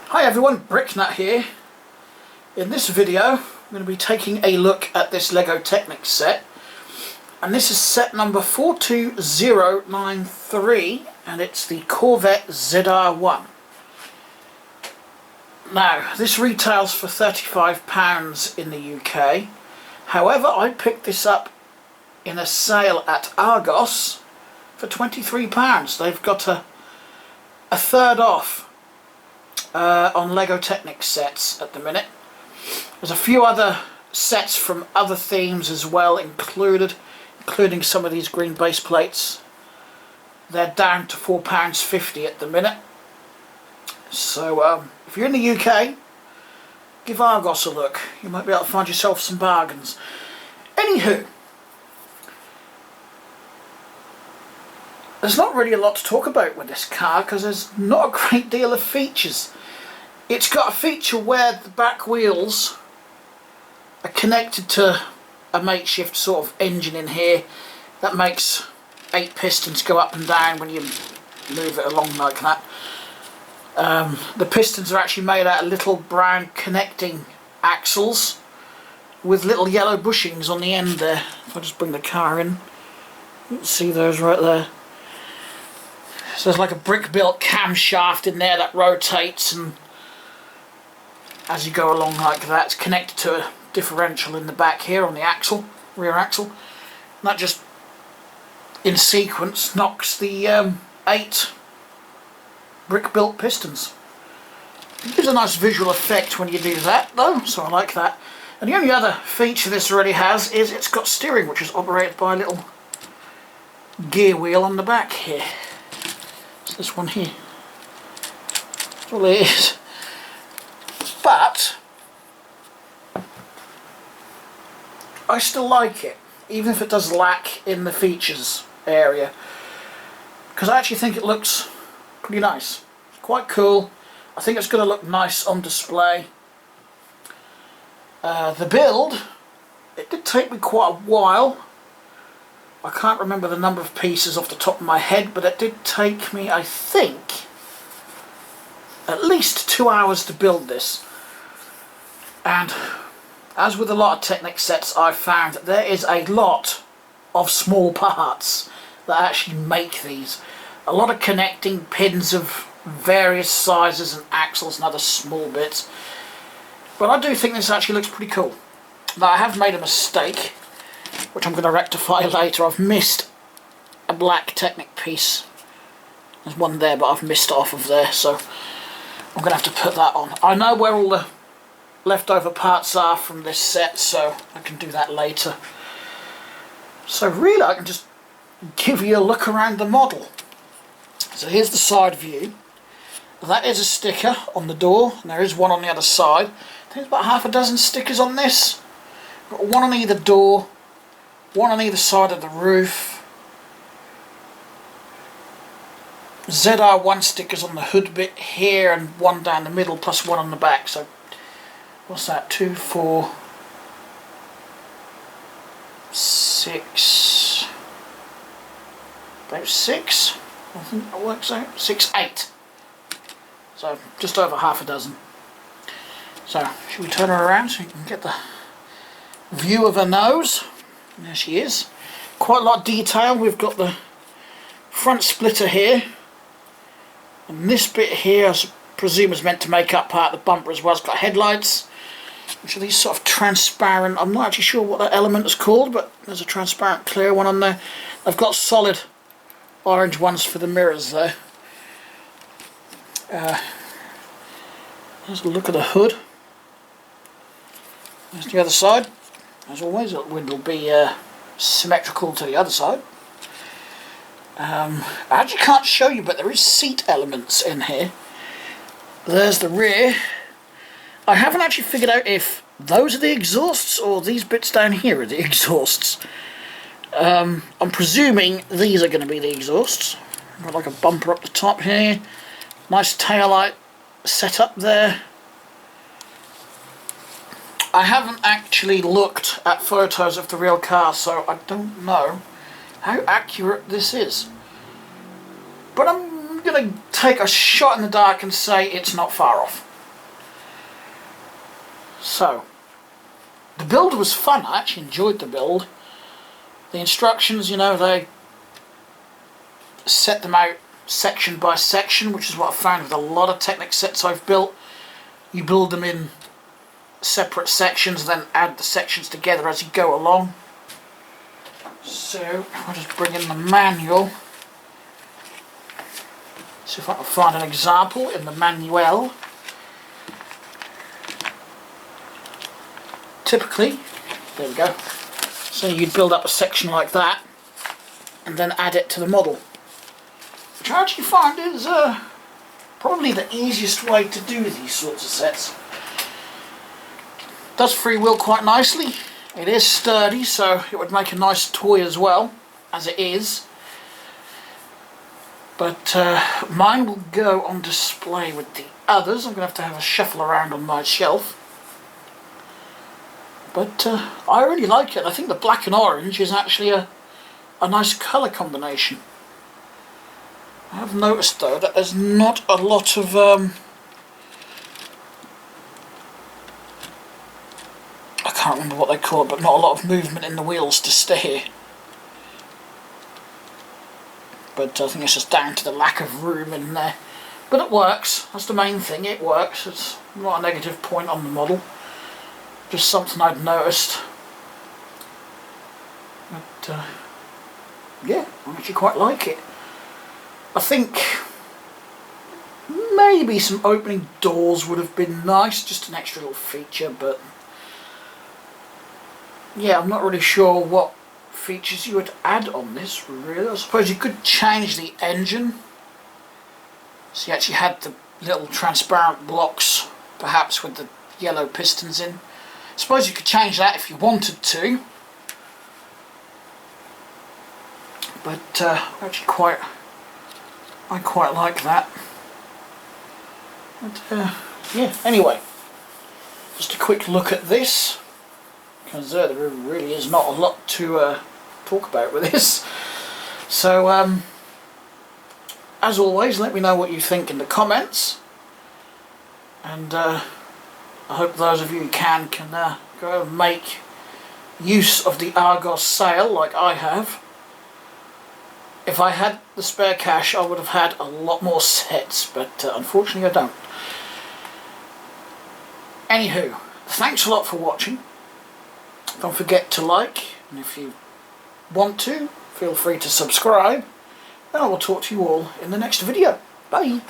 Hi everyone, Bricknut here. In this video I'm going to be taking a look at this Lego Technic set, and this is set number 42093 and it's the Corvette ZR1. Now this retails for £35 in the UK, however I picked this up in a sale at Argos for £23. They've got a third off on Lego Technic sets at the minute. There's a few other sets from other themes as well including some of these green base plates. They're down to £4.50 at the minute. So if you're in the UK, give Argos a look. You might be able to find yourself some bargains. Anywho, there's not really a lot to talk about with this car because there's not a great deal of features. It's got a feature where the back wheels are connected to a makeshift sort of engine in here that makes 8 pistons go up and down when you move it along like that. The pistons are actually made out of little brown connecting axles with little yellow bushings on the end there. If I just bring the car in, you can see those right there. So there's like a brick built camshaft in there that rotates, and as you go along like that, it's connected to a differential in the back here on the axle, rear axle. And that just in sequence knocks the 8 brick built pistons. It gives a nice visual effect when you do that though, so I like that. And the only other feature this already has is it's got steering, which is operated by a little gear wheel on the back here. It's this one here. That's all it is. But I still like it, even if it does lack in the features area, because I actually think it looks pretty nice. It's quite cool. I think it's going to look nice on display. The build, it did take me quite a while. I can't remember the number of pieces off the top of my head, but it did take me, I think, at least 2 hours to build this. And as with a lot of Technic sets, I've found that there is a lot of small parts that actually make these. A lot of connecting pins of various sizes and axles and other small bits. But I do think this actually looks pretty cool. Now I have made a mistake, which I'm going to rectify later. I've missed a black Technic piece. There's one there, but I've missed it off of there, so I'm going to have to put that on. I know where all the leftover parts are from this set, so I can do that later. So really I can just give you a look around the model. So here's the side view. That is a sticker on the door, and there is one on the other side. I think there's about half a dozen stickers on this. Got one on either door, one on either side of the roof. ZR1 stickers on the hood bit here, and one down the middle plus one on the back. So what's that? 2, 4, 6, about 6, I think that works out. 6, 8. So just over half a dozen. So should we turn her around so you can get the view of her nose? There she is. Quite a lot of detail. We've got the front splitter here, and this bit here I presume is meant to make up part of the bumper as well. It's got headlights, which are these sort of transparent, I'm not actually sure what that element is called, but there's a transparent clear one on there. I've got solid orange ones for the mirrors though. There's a look at the hood. There's the other side. As always, the wind will be symmetrical to the other side. I actually can't show you, but there is seat elements in here. There's the rear. I haven't actually figured out if those are the exhausts or these bits down here are the exhausts. I'm presuming these are going to be the exhausts. Got like a bumper up the top here. Nice tail light set up there. I haven't actually looked at photos of the real car, so I don't know how accurate this is. But I'm going to take a shot in the dark and say it's not far off. So, the build was fun. I actually enjoyed the build. The instructions, you know, they set them out section by section, which is what I've found with a lot of Technic sets I've built. You build them in separate sections, then add the sections together as you go along. So I'll just bring in the manual. See if I can find an example in the manual. Typically, there we go. So you'd build up a section like that and then add it to the model, which I actually find is probably the easiest way to do these sorts of sets. Does freewheel quite nicely. It is sturdy, so it would make a nice toy as well, as it is. But mine will go on display with the others. I'm going to have a shuffle around on my shelf. But I really like it. I think the black and orange is actually a nice colour combination. I have noticed though that there's not a lot of I can't remember what they call it, but not a lot of movement in the wheels to steer. But I think it's just down to the lack of room in there. But it works, that's the main thing, it works. It's not a negative point on the model. Just something I'd noticed. But yeah, I actually quite like it. I think maybe some opening doors would have been nice, just an extra little feature, but yeah, I'm not really sure what features you would add on this, really. I suppose you could change the engine. So you actually had the little transparent blocks, perhaps with the yellow pistons in. I suppose you could change that if you wanted to. But actually I quite like that. But yeah, anyway, just a quick look at this, because there really is not a lot to talk about with this. So as always, let me know what you think in the comments, and I hope those of you who can go and make use of the Argos sale like I have. If I had the spare cash, I would have had a lot more sets, but unfortunately I don't. Anywho, thanks a lot for watching. Don't forget to like, and if you want to, feel free to subscribe, and I will talk to you all in the next video. Bye!